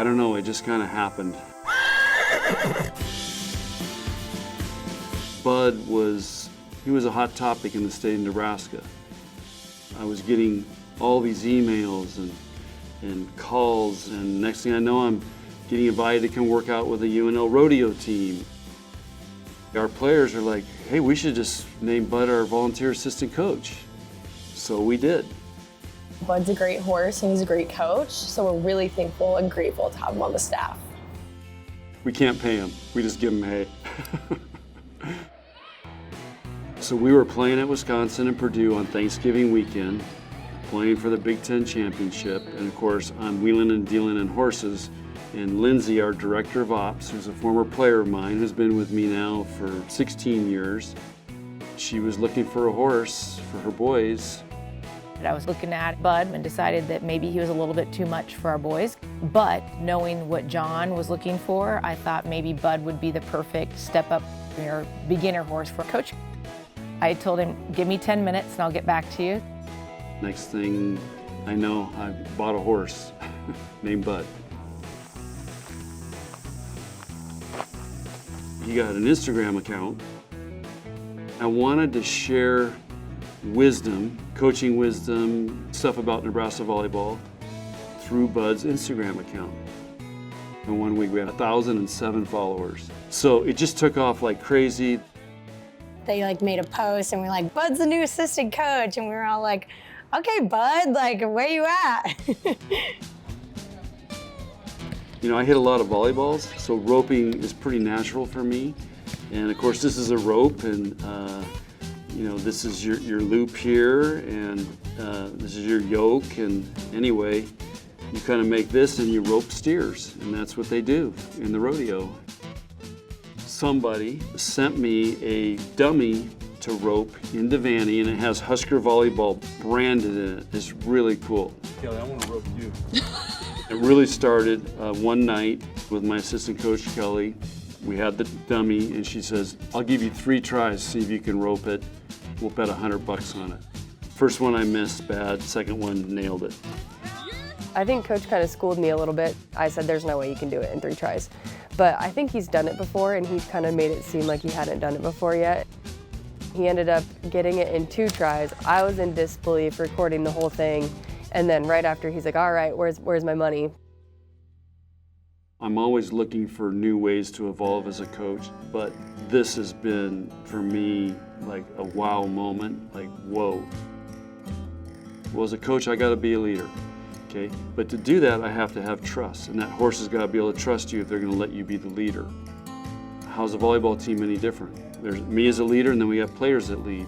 I don't know, it just kind of happened. Bud was a hot topic in the state of Nebraska. I was getting all these emails and calls, and next thing I know, I'm getting invited to come work out with the UNL rodeo team. Our players are like, hey, we should just name Bud our volunteer assistant coach. So we did. Bud's a great horse and he's a great coach, so we're really thankful and grateful to have him on the staff. We can't pay him, we just give him hay. So we were playing at Wisconsin and Purdue on Thanksgiving weekend, playing for the Big Ten Championship, and of course I'm wheeling and dealing in horses. And Lindsay, our director of ops, who's a former player of mine, who's been with me now for 16 years, she was looking for a horse for her boys. I was looking at Bud and decided that maybe he was a little bit too much for our boys. But knowing what John was looking for, I thought maybe Bud would be the perfect step-up or beginner horse for Coach. I told him, give me 10 minutes and I'll get back to you. Next thing I know, I bought a horse named Bud. He got an Instagram account. I wanted to share wisdom, coaching wisdom, stuff about Nebraska Volleyball through Bud's Instagram account. And 1 week we had 1,007 followers. So it just took off like crazy. They made a post and we're like, Bud's the new assistant coach. And we were all like, okay, Bud, where you at? You know, I hit a lot of volleyballs, so roping is pretty natural for me. And of course, this is a rope, and you know, this is your loop here, and this is your yoke. And anyway, you kind of make this and you rope steers, and that's what they do in the rodeo. Somebody sent me a dummy to rope in Devaney, and it has Husker Volleyball branded in it. It's really cool. Kelly, I want to rope you. It really started one night with my assistant coach, Kelly. We had the dummy, and she says, I'll give you 3 tries, see if you can rope it. We'll bet $100 on it. First one I missed bad, second one nailed it. I think Coach kind of schooled me a little bit. I said, there's no way you can do it in 3 tries. But I think he's done it before, and he's kind of made it seem like he hadn't done it before yet. He ended up getting it in 2 tries. I was in disbelief recording the whole thing. And then right after, he's like, all right, where's my money? I'm always looking for new ways to evolve as a coach, but this has been, for me, like a wow moment, like, whoa. Well, as a coach, I gotta be a leader, okay? But to do that, I have to have trust, and that horse has gotta be able to trust you if they're gonna let you be the leader. How's a volleyball team any different? There's me as a leader, and then we have players that lead.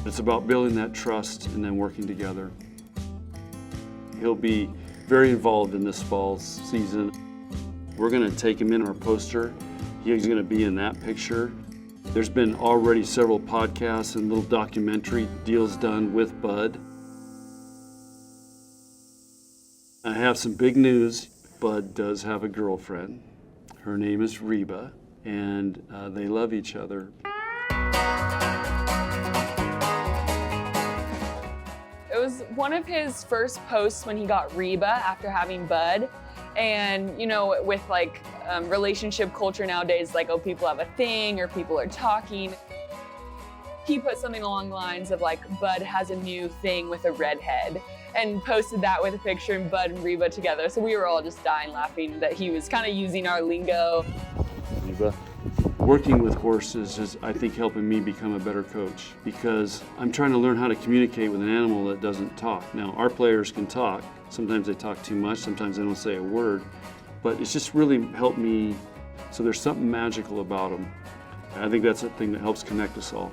It's about building that trust and then working together. He'll be very involved in this fall season. We're gonna take him in our poster. He's gonna be in that picture. There's been already several podcasts and little documentary deals done with Bud. I have some big news. Bud does have a girlfriend. Her name is Reba, and they love each other. It was one of his first posts when he got Reba after having Bud. And, you know, with relationship culture nowadays, oh, people have a thing or people are talking. He put something along the lines of Bud has a new thing with a redhead, and posted that with a picture of Bud and Reba together. So we were all just dying laughing that he was kind of using our lingo. Reba. Working with horses is, I think, helping me become a better coach, because I'm trying to learn how to communicate with an animal that doesn't talk. Now, our players can talk. Sometimes they talk too much, sometimes they don't say a word, but it's just really helped me. So there's something magical about them. I think that's the thing that helps connect us all.